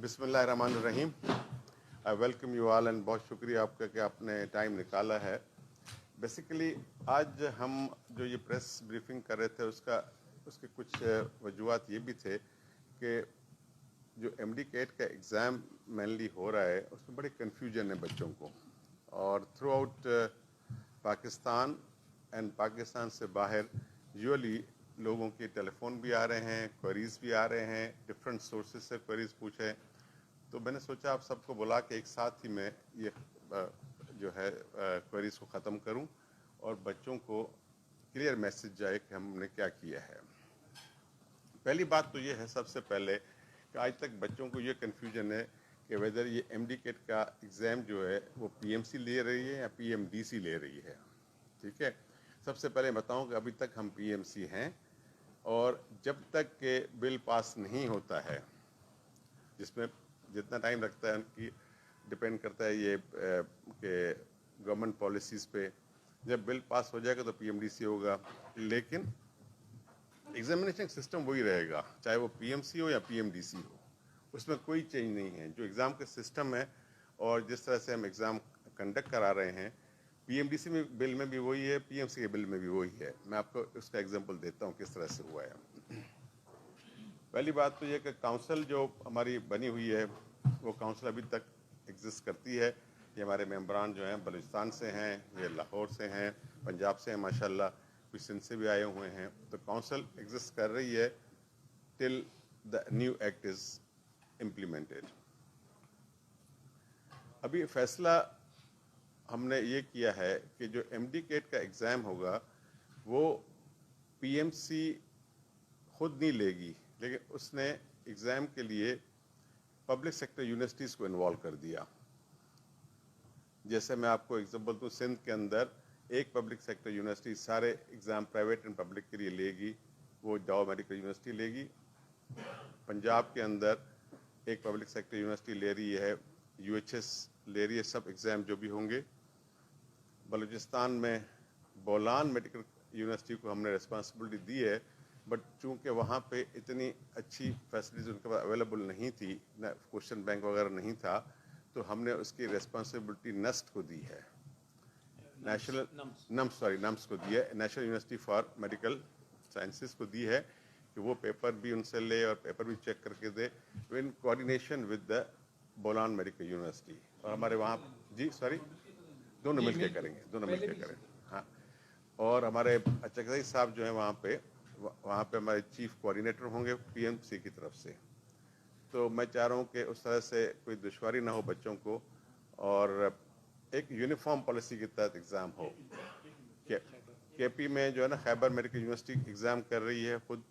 بسم اللہ الرحمن الرحیم. I welcome you all and بہت شکریہ آپ کا کہ آپ نے ٹائم نکالا ہے. بیسیکلی آج ہم جو یہ پریس بریفنگ کر رہے تھے اس کے کچھ وجوہات یہ بھی تھے کہ جو ایم ڈی کیٹ کا ایگزام مینلی ہو رہا ہے اس میں بڑی کنفیوژن ہے بچوں کو, اور through out Pakistan and Pakistan سے باہر یولی لوگوں کے ٹیلی فون بھی آ رہے ہیں, کوئریز بھی آ رہے ہیں, ڈفرینٹ سورسز سے کوئریز پوچھیں. تو میں نے سوچا آپ سب کو بلا کے ایک ساتھ ہی میں یہ جو ہے کوئریز کو ختم کروں اور بچوں کو کلیئر میسج جائے کہ ہم نے کیا کیا ہے. پہلی بات تو یہ ہے سب سے پہلے کہ آج تک بچوں کو یہ کنفیوژن ہے کہ ویدر یہ ایم ڈی کیٹ کا ایگزام جو ہے وہ پی ایم سی لے رہی ہے یا پی ایم ڈی سی لے رہی ہے. ٹھیک ہے, سب سے پہلے بتاؤں کہ ابھی تک ہم پی ایم سی ہیں, اور جب تک کہ بل پاس نہیں ہوتا ہے, جس میں جتنا ٹائم لگتا ہے ان کی ڈپینڈ کرتا ہے یہ کہ گورنمنٹ پالیسیز پہ, جب بل پاس ہو جائے گا تو پی ایم ڈی سی ہوگا. لیکن ایگزامینیشن سسٹم وہی رہے گا, چاہے وہ پی ایم سی ہو یا پی ایم ڈی سی ہو, اس میں کوئی چینج نہیں ہے. جو ایگزام کے سسٹم ہے اور جس طرح سے ہم ایگزام کنڈکٹ کرا رہے ہیں, پی ایم ڈی سی میں بل میں بھی وہی ہے, پی ایم سی کے بل میں بھی وہی ہے. میں آپ کو اس کا ایگزامپل دیتا ہوں کس طرح سے ہوا ہے. پہلی بات تو یہ کہ کاؤنسل جو ہماری بنی ہوئی ہے وہ کاؤنسل ابھی تک ایگزسٹ کرتی ہے. یہ ہمارے ممبران جو ہیں بلوچستان سے ہیں, یہ لاہور سے ہیں, پنجاب سے ہیں ماشاءاللہ, کچھ سندھ سے بھی آئے ہوئے ہیں. تو کاؤنسل ایگزسٹ کر رہی ہے till the new act is implemented. ابھی فیصلہ ہم نے یہ کیا ہے کہ جو ایم ڈی کیٹ کا ایگزام ہوگا وہ پی ایم سی خود نہیں لے گی, لیکن اس نے ایگزام کے لیے پبلک سیکٹر یونیورسٹیز کو انوالو کر دیا. جیسے میں آپ کو ایگزامپل دوں, سندھ کے اندر ایک پبلک سیکٹر یونیورسٹی سارے ایگزام پرائیویٹ اینڈ پبلک کے لیے لے گی, وہ ڈاؤ میڈیکل یونیورسٹی لے گی. پنجاب کے اندر ایک پبلک سیکٹر یونیورسٹی لے رہی ہے, یو ایچ ایس لے رہی ہے سب ایگزام جو بھی ہوں گے. بلوچستان میں بولان میڈیکل یونیورسٹی کو ہم نے ریسپانسبلٹی دی ہے, بٹ چونکہ وہاں پہ اتنی اچھی فیسلٹیز ان کے پاس اویلیبل نہیں تھی, نہ کوشچن بینک وغیرہ نہیں تھا, تو ہم نے اس کی ریسپانسبلٹی نسٹ کو دی ہے, نمس کو دی ہے, national university for medical sciences کو دی ہے کہ وہ پیپر بھی ان سے لے اور پیپر بھی چیک کر کے دے in coordination with the Bolan medical university. اور ہمارے وہاں دونوں مل کے کریں گے. ہاں, اور ہمارے چکرائی صاحب جو ہیں وہاں پہ ہمارے چیف کوآرڈینیٹر ہوں گے پی ایم سی کی طرف سے. تو میں چاہ رہا ہوں کہ اس طرح سے کوئی دشواری نہ ہو بچوں کو, اور ایک یونیفارم پالیسی کے تحت ایگزام ہو. کے پی میں جو ہے نا خیبر میڈیکل یونیورسٹی ایگزام کر رہی ہے خود,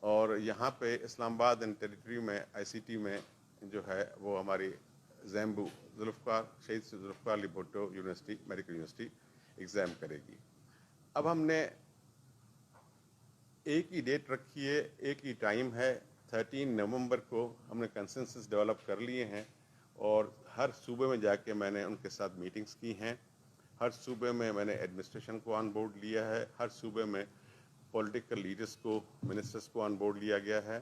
اور یہاں پہ اسلام آباد اینڈ ٹیریٹری میں آئی سی ٹی میں جو ہے وہ ہماری زیمبو Shaheed Zulfiqar Ali Bhutto university medical university exam کرے گی. اب ہم نے ایک ہی ڈیٹ رکھی ہے, ایک ہی ٹائم ہے, 13 نومبر کو ہم نے کنسنسس ڈیولپ کر لیے ہیں, اور ہر صوبے میں جا کے میں نے ان کے ساتھ میٹنگز کی ہیں. ہر صوبے میں میں نے ایڈمنسٹریشن کو آن بورڈ لیا ہے, ہر صوبے میں پولیٹیکل لیڈرز کو, منسٹرز کو آن بورڈ لیا گیا ہے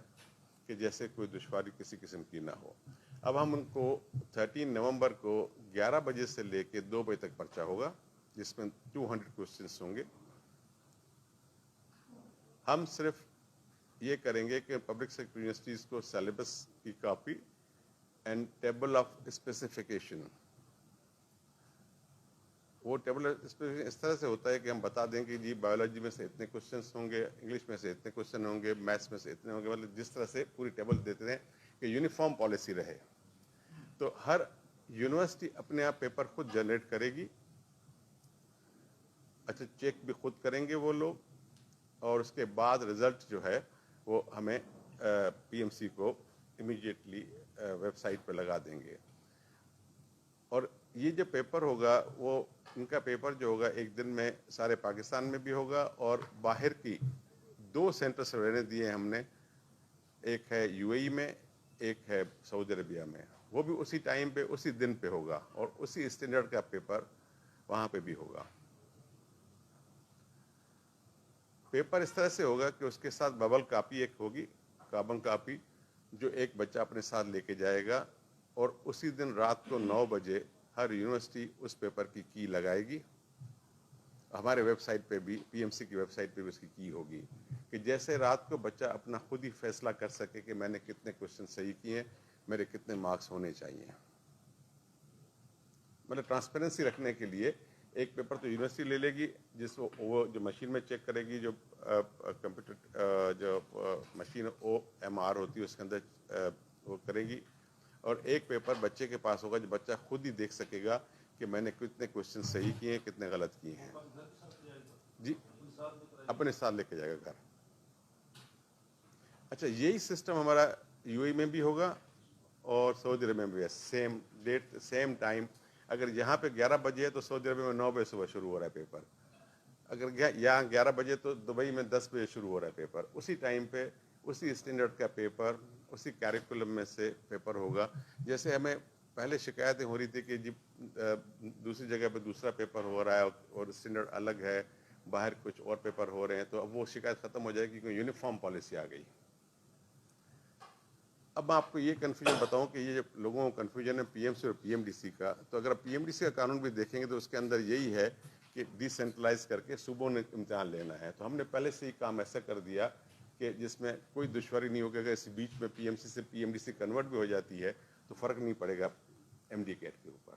کہ جیسے کوئی دشواری کسی قسم کی نہ ہو. اب ہم ان کو 13 نومبر کو 11 بجے سے لے کے 2 بجے تک پرچہ ہوگا, جس میں 200 کوسچنس ہوں گے. ہم صرف یہ کریں گے کہ پبلک سیکٹر یونیورسٹیز کو سیلیبس کی copy and table of specification, وہ ٹیبل اسپیسیفکیشن اس طرح سے ہوتا ہے کہ ہم بتا دیں کہ جی بایولوجی میں سے اتنے کوسچنس ہوں گے, انگلش میں سے اتنے کوسچن ہوں گے, میتھس میں سے اتنے ہوں گے, مطلب جس طرح سے پوری ٹیبل دیتے ہیں کہ یونیفارم پالیسی رہے. تو ہر یونیورسٹی اپنے آپ پیپر خود جنریٹ کرے گی, اچھا چیک بھی خود کریں گے وہ لوگ, اور اس کے بعد رزلٹ جو ہے وہ ہمیں پی ایم سی کو امیڈیٹلی ویب سائٹ پہ لگا دیں گے. اور یہ جو پیپر ہوگا وہ ان کا پیپر جو ہوگا ایک دن میں سارے پاکستان میں بھی ہوگا, اور باہر کی 2 سینٹرز رہنے دیے ہم نے, ایک ہے یو اے ای میں, ایک ہے سعودی عربیہ میں. وہ بھی اسی ٹائم پہ اسی دن پہ ہوگا, اور اسی اسٹینڈرڈ کا پیپر وہاں پہ بھی ہوگا. پیپر اس طرح سے ہوگا کہ اس کے ساتھ ببل کاپی ایک ہوگی, کاربن کاپی, جو ایک بچہ اپنے ساتھ لے کے جائے گا اور اسی دن رات کو 9 بجے ہر یونیورسٹی اس پیپر کی کی لگائے گی. ہمارے ویب سائٹ پہ بھی پی ایم سی کی ویب سائٹ پہ بھی اس کی کی ہوگی کہ جیسے رات کو بچہ اپنا خود ہی فیصلہ کر سکے کہ میں نے کتنے کوشچن صحیح کیے ہیں, میرے کتنے مارکس ہونے چاہیے. مطلب ٹرانسپیرنسی رکھنے کے لیے ایک پیپر تو یونیورسٹی لے لے گی, جس وہ جو مشین میں چیک کرے گی, جو کمپیوٹر جو مشین او ایم آر ہوتی ہے اس کے اندر وہ کرے گی, اور ایک پیپر بچے کے پاس ہوگا جو بچہ خود ہی دیکھ سکے گا کہ میں نے کتنے کوشچن صحیح کیے ہیں, کتنے غلط کیے ہیں. جی اپنے ساتھ لے کے جائے گا گھر. اچھا, یہی سسٹم ہمارا یو اے میں بھی ہوگا اور سعودی عرب میں بھی ہے. Same date same time. اگر یہاں پہ 11 بجے ہے تو سعودی عرب میں 9 بجے صبح شروع ہو رہا ہے پیپر. اگر یہاں 11 بجے تو دبئی میں 10 بجے شروع ہو رہا ہے پیپر. اسی ٹائم پہ اسی اسٹینڈرڈ کا پیپر اسی کیریکولم میں سے پیپر ہوگا. جیسے ہمیں پہلے شکایتیں ہو رہی تھی کہ جی دوسری جگہ پہ دوسرا پیپر ہو رہا ہے اور اسٹینڈرڈ الگ ہے, باہر کچھ اور پیپر ہو رہے ہیں, تو اب وہ شکایت ختم ہو جائے گی کیونکہ یونیفارم پالیسی آ گئی. اب میں آپ کو یہ کنفیوژن بتاؤں کہ یہ لوگوں کو کنفیوژن ہے پی ایم سی اور پی ایم ڈی سی کا. تو اگر پی ایم ڈی سی کا قانون بھی دیکھیں گے تو اس کے اندر یہی ہے کہ ڈی سینٹرلائز کر کے صوبوں نے امتحان لینا ہے. تو ہم نے پہلے سے ہی کام ایسا کر دیا کہ جس میں کوئی دشواری نہیں ہوگی. اگر اس بیچ میں پی ایم سی سے P M D C convert بھی ہو جاتی ہے تو فرق نہیں پڑے گا ایم ڈی کیٹ کے اوپر.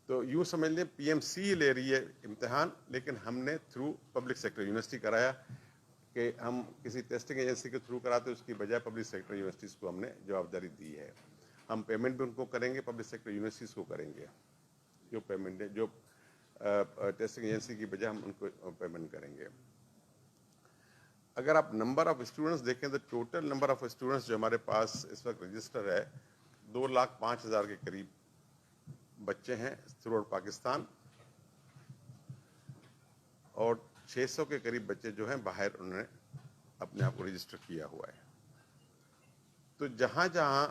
تو یوں سمجھ لیں پی ایم سی لے رہی ہے امتحان, لیکن ہم نے تھرو پبلک سیکٹر یونیورسٹی کرایا کہ ہم کسی ٹیسٹنگ ایجنسی کے تھرو کراتے, اس کی بجائے پبلک سیکٹر یونیورسٹیز کو ہم نے جوابداری دی ہے. ہم پیمنٹ بھی ان کو کریں گے, پبلک سیکٹر یونیورسٹیز کو کریں گے. جو پیمنٹ ہے جو ٹیسٹنگ ایجنسی کی بجائے ہم ان کو پیمنٹ کریں گے. اگر آپ نمبر آف اسٹوڈنٹس دیکھیں تو ٹوٹل نمبر آف اسٹوڈنٹس جو ہمارے پاس اس وقت رجسٹر ہے 2,05,000 کے قریب بچے ہیں تھرو آؤٹ پاکستان, اور 600 کے قریب بچے جو ہیں باہر انہوں نے اپنے آپ کو رجسٹر کیا ہوا ہے. تو جہاں جہاں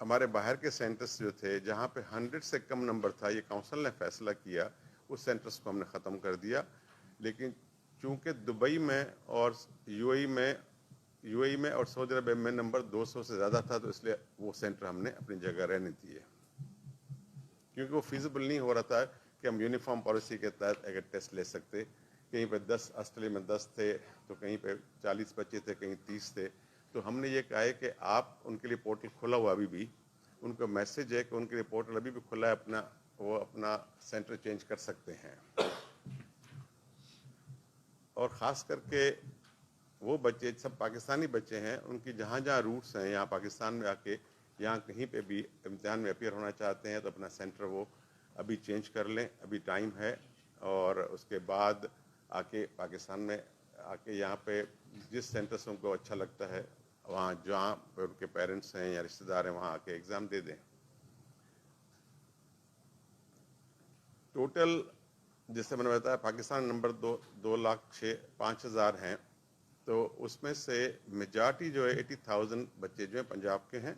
ہمارے باہر کے سینٹرز جو تھے جہاں پہ 100 سے کم نمبر تھا, یہ کونسل نے فیصلہ کیا اس سینٹرز کو ہم نے ختم کر دیا. لیکن چونکہ دبئی میں اور یو اے میں اور سعودی عرب میں نمبر 200 سے زیادہ تھا, تو اس لیے وہ سینٹر ہم نے اپنی جگہ رہنے دیے, کیونکہ وہ فیزیبل نہیں ہو رہا تھا کہ ہم یونیفارم پالیسی کے تحت اگر ٹیسٹ لے سکتے. کہیں پہ 10 آسٹریلیا میں 10 تھے, تو کہیں پہ 40 بچے تھے, کہیں 30 تھے. تو ہم نے یہ کہا ہے کہ آپ ان کے لیے پورٹل کھلا ہوا ابھی بھی, ان کا میسج ہے کہ ان کے لیے پورٹل ابھی بھی کھلا ہے, وہ اپنا سینٹر چینج کر سکتے ہیں. اور خاص کر کے وہ بچے سب پاکستانی بچے ہیں, ان کی جہاں جہاں روٹس ہیں یہاں پاکستان میں آ کے یہاں کہیں پہ بھی امتحان میں اپیئر ہونا چاہتے ہیں تو اپنا سینٹر وہ ابھی چینج کر لیں, ابھی ٹائم ہے. اور اس کے بعد آ کے پاکستان میں آ کے یہاں پہ جس سینٹر سے ان کو اچھا لگتا ہے وہاں جہاں پہ ان کے پیرنٹس ہیں یا رشتہ دار ہیں وہاں آ کے ایگزام دے دیں. ٹوٹل جیسے میں نے بتایا پاکستان نمبر 2,05,000 ہیں, تو اس میں سے میجارٹی جو ہے 80,000 بچے جو ہیں پنجاب کے ہیں,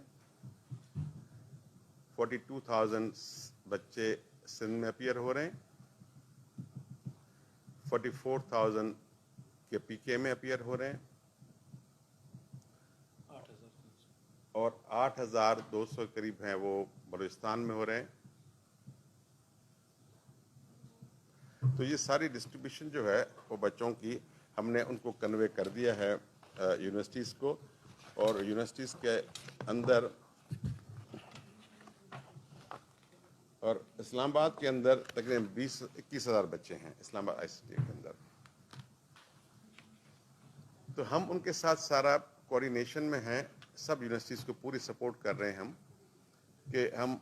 42,000 بچے سندھ میں اپیئر ہو رہے ہیں, 44,000 کے پی کے میں اپیئر ہو رہے ہیں, اور 8,200 قریب ہیں وہ بلوچستان میں ہو رہے ہیں. تو یہ ساری ڈسٹریبیوشن جو ہے وہ بچوں کی ہم نے ان کو کنوے کر دیا ہے یونیورسٹیز کو, اور یونیورسٹیز کے اندر اور اسلام آباد کے اندر تقریباً 21,000 بچے ہیں اسلام آباد آئی سی ٹی کے اندر. تو ہم ان کے ساتھ سارا کوآرڈینیشن میں ہیں, سب یونیورسٹیز کو پوری سپورٹ کر رہے ہیں ہم, کہ ہم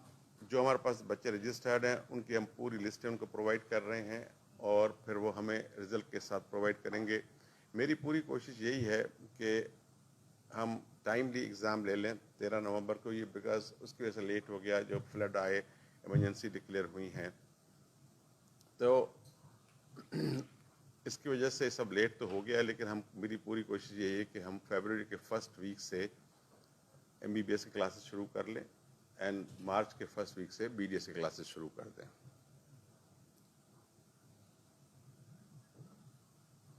جو ہمارے پاس بچے رجسٹرڈ ہیں ان کی ہم پوری لسٹیں ان کو پرووائڈ کر رہے ہیں, اور پھر وہ ہمیں رزلٹ کے ساتھ پرووائڈ کریں گے. میری پوری کوشش یہی ہے کہ ہم ٹائملی ایگزام لے لیں 13 نومبر کو, یہ بیکاز اس کی وجہ سے لیٹ ہو گیا, جو فلڈ آئے, ایمرجنسی ڈکلیئر ہوئی ہیں, تو اس کی وجہ سے سب لیٹ تو ہو گیا. لیکن میری پوری کوشش یہی ہے کہ ہم فیبروری کے فرسٹ ویک سے ایم بی بی ایس کی کلاسز شروع کر لیں, اینڈ مارچ کے فرسٹ ویک سے بی ڈی ایس کی کلاسز شروع کر دیں.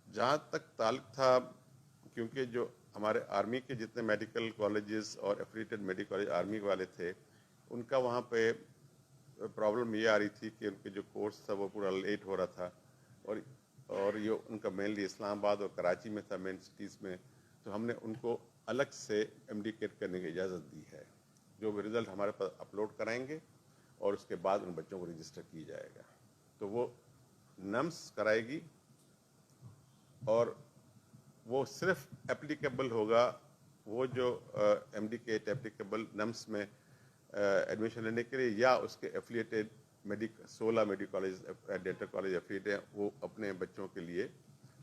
جہاں تک تعلق تھا, کیونکہ جو ہمارے آرمی کے جتنے میڈیکل کالجز اور ایفیلیٹڈ میڈیکل کالج آرمی والے تھے ان کا وہاں پہ پرابلم یہ آ رہی تھی کہ ان کے جو کورس تھا وہ پورا لیٹ ہو رہا تھا، اور یہ ان کا مینلی اسلام آباد اور کراچی میں تھا، مین سٹیز میں. تو ہم نے ان کو الگ سے MD-CAT کرنے کی اجازت دی ہے، جو بھی رزلٹ ہمارے پاس اپلوڈ کرائیں گے اور اس کے بعد ان بچوں کو رجسٹر کیا جائے گا. تو وہ نمس کرائے گی اور وہ صرف اپلیکیبل ہوگا، وہ جو MD-CAT اپلیکیبل نمس میں ایڈمیشن لینے کے لیے یا اس کے affiliated 16 medical college dental college affiliate ہیں، وہ اپنے بچوں کے لیے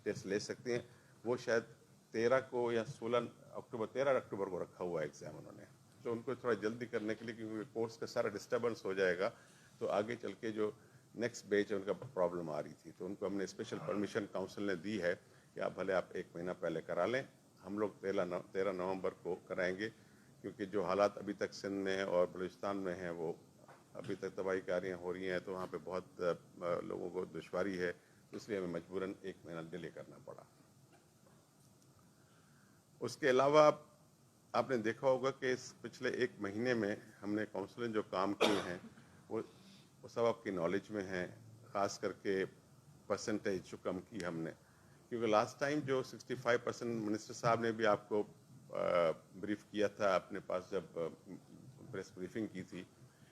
ٹیسٹ لے سکتے ہیں. وہ شاید 13 کو یا 13 اکتوبر کو رکھا ہوا ہے ایگزام انہوں نے. تو ان کو تھوڑا جلدی کرنے کے لیے، کیونکہ کورس کا سارا ڈسٹربنس ہو جائے گا تو آگے چل کے جو نیکسٹ بیچ ہے ان کا پرابلم آ رہی تھی. تو ان کو ہم نے اسپیشل پرمیشن کاؤنسل نے دی ہے کہ آپ بھلے آپ 1 مہینہ پہلے کرا لیں. ہم لوگ 13 نومبر کو کرائیں گے، کیونکہ جو حالات ابھی تک سندھ میں اور بلوچستان میں ہیں وہ ابھی تک تباہی کاریاں ہو رہی ہیں، تو وہاں پہ بہت لوگوں کو دشواری ہے، اس لیے ہمیں مجبوراً 1 مہینہ ڈیلے کرنا پڑا. اس کے علاوہ آپ نے دیکھا ہوگا کہ اس پچھلے 1 مہینے میں ہم نے کاؤنسلنگ جو کام کیے ہیں وہ سب آپ کی نالج میں ہیں، خاص کر کے پرسنٹیج جو کم کی ہم نے. کیونکہ لاسٹ ٹائم جو 65% منسٹر صاحب نے بھی آپ کو بریف کیا تھا اپنے پاس جب پریس بریفنگ کی تھی،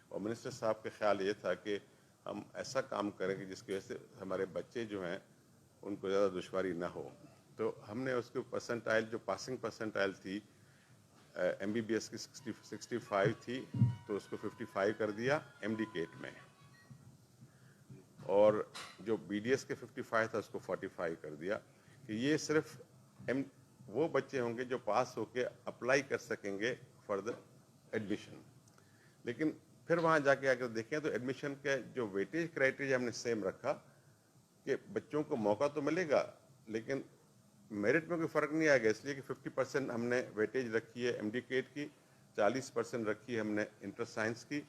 اور منسٹر صاحب کا خیال یہ تھا کہ ہم ایسا کام کریں کہ جس کی وجہ سے ہمارے بچے جو ہیں ان کو زیادہ دشواری نہ ہو. تو ہم نے اس کے پرسنٹائل جو پاسنگ پرسنٹائل تھی MBBS کی 65 تھی، تو اس کو 55 کر دیا MD-CAT میں، اور جو BDS کے 55 تھا اس کو 45 کر دیا. کہ یہ صرف وہ بچے ہوں گے جو پاس ہو کے اپلائی کر سکیں گے فار دا ایڈمیشن. لیکن پھر وہاں جا کے اگر دیکھیں تو ایڈمیشن کا جو ویٹیج کرائٹیریا ہم نے سیم رکھا کہ بچوں کو موقع تو ملے گا لیکن میرٹ میں کوئی فرق نہیں آئے گا، اس لیے کہ 50% ہم نے ویٹیج رکھی ہے MD-CAT کی، 40% رکھی ہے ہم نے انٹر سائنس کی،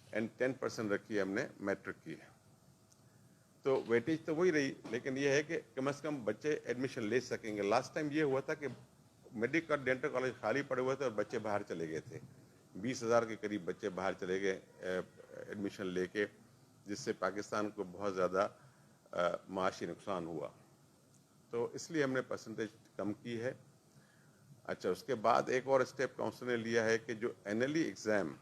اینڈ 10% رکھی ہے ہم نے میٹرک کی. تو ویٹیج تو وہی رہی، لیکن یہ ہے کہ کم از کم بچے ایڈمیشن لے سکیں گے. لاسٹ ٹائم یہ ہوا تھا کہ میڈیکل ڈینٹل کالج خالی پڑے ہوئے تھے اور بچے باہر چلے گئے تھے. 20,000 کے قریب بچے باہر چلے گئے ایڈمیشن لے کے، جس سے پاکستان کو بہت زیادہ معاشی نقصان ہوا. تو اس لیے ہم نے پرسنٹیج کم کی ہے. اچھا، اس کے بعد ایک اور اسٹیپ کاؤنسل نے لیا ہے کہ جو اینلی ایگزام،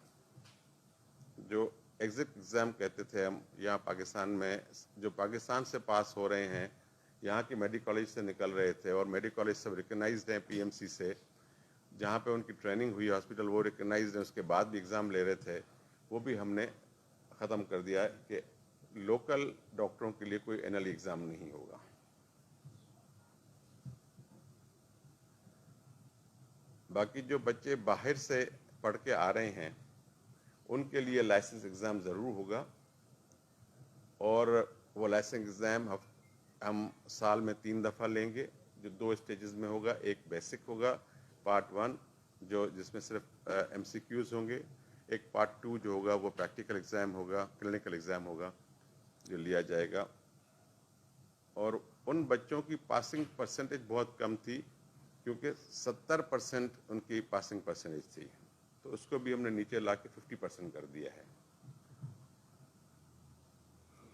جو ایگزٹ ایگزام کہتے تھے ہم یہاں پاکستان میں، جو پاکستان سے پاس ہو رہے ہیں، یہاں کے میڈیکل کالج سے نکل رہے تھے اور میڈیکل کالج سب ریکگنائزڈ ہیں PMC سے، جہاں پہ ان کی ٹریننگ ہوئی ہاسپٹل وہ ریکگنائزڈ ہیں، اس کے بعد بھی ایگزام لے رہے تھے، وہ بھی ہم نے ختم کر دیا ہے کہ لوکل ڈاکٹروں کے لیے کوئی اینلی ایگزام نہیں ہوگا. باقی جو بچے باہر سے پڑھ کے آ رہے ہیں ان کے لیے لائسنس ایگزام ضرور ہوگا، اور وہ لائسنس ایگزام ہم سال میں 3 دفعہ لیں گے، جو 2 اسٹیجز میں ہوگا. ایک بیسک ہوگا پارٹ 1 جس میں صرف MCQs ہوں گے، ایک پارٹ 2 جو ہوگا وہ پریکٹیکل ایگزام ہوگا، کلینکل ایگزام ہوگا جو لیا جائے گا. اور ان بچوں کی پاسنگ پرسنٹیج بہت کم تھی، کیونکہ 70% ان کی پاسنگ پرسنٹیج تھی، تو اس کو بھی ہم نے نیچے لا کے 50% کر دیا ہے.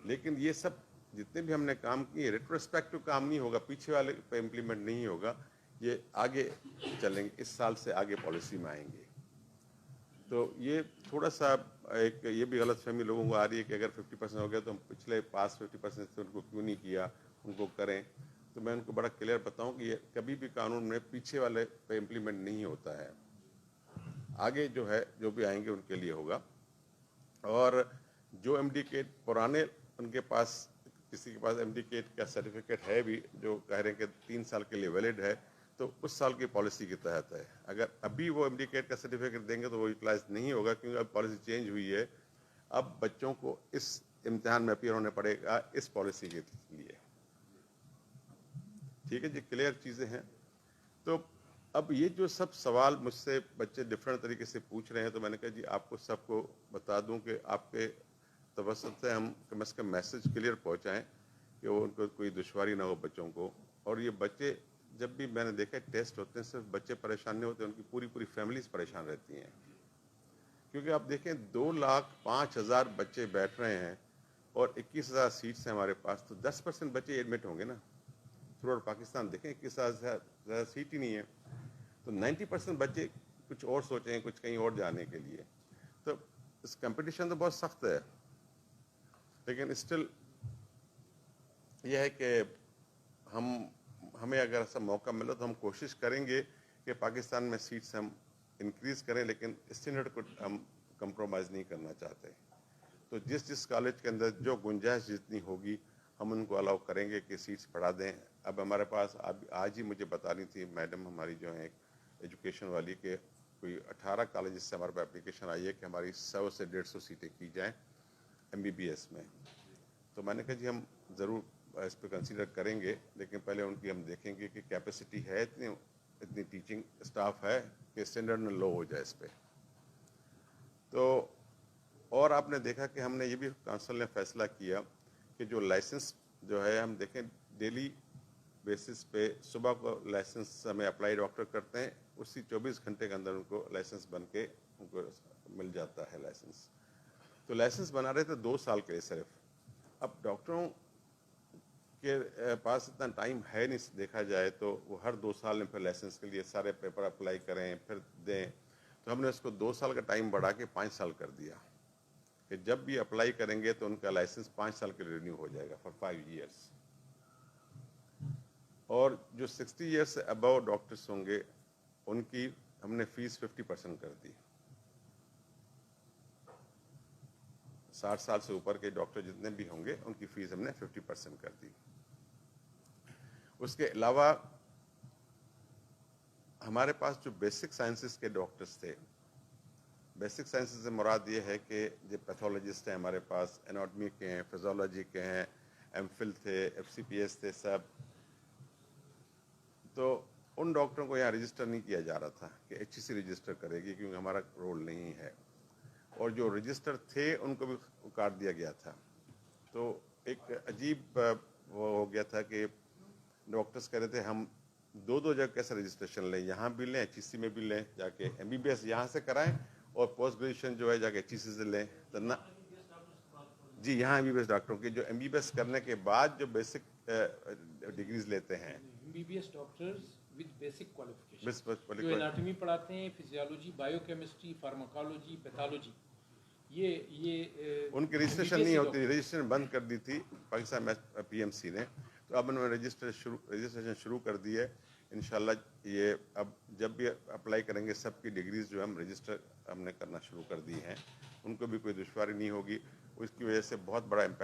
لیکن یہ سب جتنے بھی ہم نے کام کیے ریٹروسپیکٹو کام نہیں ہوگا، پیچھے والے پہ امپلیمنٹ نہیں ہوگا، یہ آگے چلیں گے، اس سال سے آگے پالیسی میں آئیں گے. تو یہ تھوڑا سا ایک یہ بھی غلط فہمی لوگوں کو آ رہی ہے کہ اگر 50% ہو گیا تو ہم پچھلے پاس 50% سے ان کو کیوں نہیں کیا، ان کو کریں. تو میں ان کو بڑا کلیئر بتاؤں کہ یہ کبھی بھی قانون میں پیچھے والے پہ امپلیمنٹ نہیں ہوتا ہے، آگے جو ہے جو بھی آئیں گے ان کے لیے ہوگا. اور جو MD-CAT پرانے ان کے پاس کسی کے پاس MD-CAT کا سرٹیفکیٹ ہے بھی جو کہہ رہے ہیں کہ 3 سال کے لیے ویلڈ ہے، تو اس سال کی پالیسی کے تحت ہے. اگر ابھی وہ MD-CAT کا سرٹیفکیٹ دیں گے تو وہ یوٹیلائز نہیں ہوگا، کیونکہ اب پالیسی چینج ہوئی ہے. اب بچوں کو اس امتحان میں اپیئر ہونے پڑے گا اس پالیسی کے لیے. ٹھیک ہے جی، کلیئر چیزیں ہیں. تو اب یہ جو سب سوال مجھ سے بچے ڈفرینٹ طریقے سے پوچھ رہے ہیں، تو میں نے کہا جی آپ کو سب کو بتا دوں کہ آپ کے توسط سے ہم کم از کم میسج کلیئر پہنچائیں کہ وہ ان کو کوئی دشواری نہ ہو بچوں کو. اور یہ بچے جب بھی میں نے دیکھا ٹیسٹ ہوتے ہیں صرف بچے پریشان نہیں ہوتے، ان کی پوری پوری فیملیز پریشان رہتی ہیں، کیونکہ آپ دیکھیں 2,05,000 بچے بیٹھ رہے ہیں اور 21,000 سیٹس ہیں ہمارے پاس، تو 10% بچے ایڈمٹ ہوں گے نا تھرو آؤٹ پاکستان. دیکھیں 21,000 زیادہ سیٹ ہی نہیں ہے، تو 90% بچے کچھ اور سوچیں، کچھ کہیں اور جانے کے لیے. تو اس کمپٹیشن تو بہت سخت ہے، لیکن اسٹل یہ ہے کہ ہمیں اگر ایسا موقع ملا تو ہم کوشش کریں گے کہ پاکستان میں سیٹس ہم انکریز کریں، لیکن اسٹینڈرڈ کو ہم کمپرومائز نہیں کرنا چاہتے. تو جس کالج کے اندر جو گنجائش جتنی ہوگی ہم ان کو الاؤ کریں گے کہ سیٹس بڑھا دیں. اب ہمارے پاس آج ہی مجھے بتانی تھی میڈم ہماری جو ہیں ایجوکیشن والی، کہ کوئی 18 کالجز سے ہمارے پاس اپلیکیشن آئی ہے کہ ہماری 100 سے 150 سیٹیں کی جائیں MBBS میں. تو میں نے کہا جی ہم ضرور اس پہ کنسیڈر کریں گے، لیکن پہلے ان کی ہم دیکھیں گے کہ کیپیسٹی ہے، اتنی ٹیچنگ اسٹاف ہے کہ اسٹینڈرڈ نہ لو ہو جائے اس پہ. تو اور آپ نے دیکھا کہ ہم نے یہ بھی کونسل نے فیصلہ کیا کہ جو لائسنس جو ہے ہم دیکھیں ڈیلی بیسس پہ صبح کو لائسنس ہمیں اپلائی ڈاکٹر کرتے ہیں، اسی 24 گھنٹے کے اندر ان کو لائسنس بن کے ان کو مل جاتا ہے لائسنس. تو لائسنس بنا رہے تھے 2 سال کے لیے صرف. اب ڈاکٹروں کے پاس اتنا ٹائم ہے نہیں، دیکھا جائے تو وہ ہر 2 سال میں پھر لائسنس کے لیے سارے پیپر اپلائی کریں پھر دیں. تو ہم نے اس کو 2 سال کا ٹائم بڑھا کے 5 سال کر دیا کہ جب بھی اپلائی کریں گے تو ان کا لائسنس 5 سال کے لیے رینیو ہو جائے گا فار 5 ایئرس. اور جو 60 ایئرس سے ابو ڈاکٹرس ہوں گے ان کی ہم نے فیس 50% کر دی. 60 سال سے اوپر کے ڈاکٹر جتنے بھی ہوں گے ان کی فیس ہم نے 50% کر دی. اس کے علاوہ ہمارے پاس جو بیسک سائنسز کے ڈاکٹرز تھے، بیسک سائنسز سے مراد یہ ہے کہ جو پیتھولوجسٹ ہیں ہمارے پاس، اناٹمی کے ہیں، فزیولوجی کے ہیں، MPhil تھے، FCPS تھے سب، تو ان ڈاکٹروں کو یہاں رجسٹر نہیں کیا جا رہا تھا کہ HEC رجسٹر کرے گی، کیونکہ ہمارا رول نہیں ہے. اور جو رجسٹر تھے ان کو بھی کاٹ دیا گیا تھا. تو ایک عجیب وہ ہو گیا تھا کہ ڈاکٹرز کہہ رہے تھے ہم 2 جگہ کیسے رجسٹریشن لیں، یہاں بھی لیں HEC میں بھی لیں، جا کے MBBS یہاں سے کرائیں اور پوسٹ گریجویشن جو ہے جا کے HEC سے لیں. تو نہ جی یہاں MBBS ڈاکٹروں کی جو MBBS کرنے کے بعد جو بیسک ڈگریز لیتے ہیں، MBBS doctors with basic qualification بس جو اناٹمی پڑھاتے ہیں، physiology, bio chemistry, pharmacology, pathology, یہ ان کی رجسٹریشن نہیں ہوتی، رجسٹریشن بند کر دی تھی پاکستان PMC نے. تو اب انہوں نے رجسٹریشن شروع کر دی ہے. انشاءاللہ یہ اب جب بھی اپلائی کریں گے سب کی ڈگریز جو ہم رجسٹر ہم نے کرنا شروع کر دی ہیں، ان کو بھی کوئی دشواری نہیں ہوگی. اس کی وجہ سے بہت بڑا امپیکٹ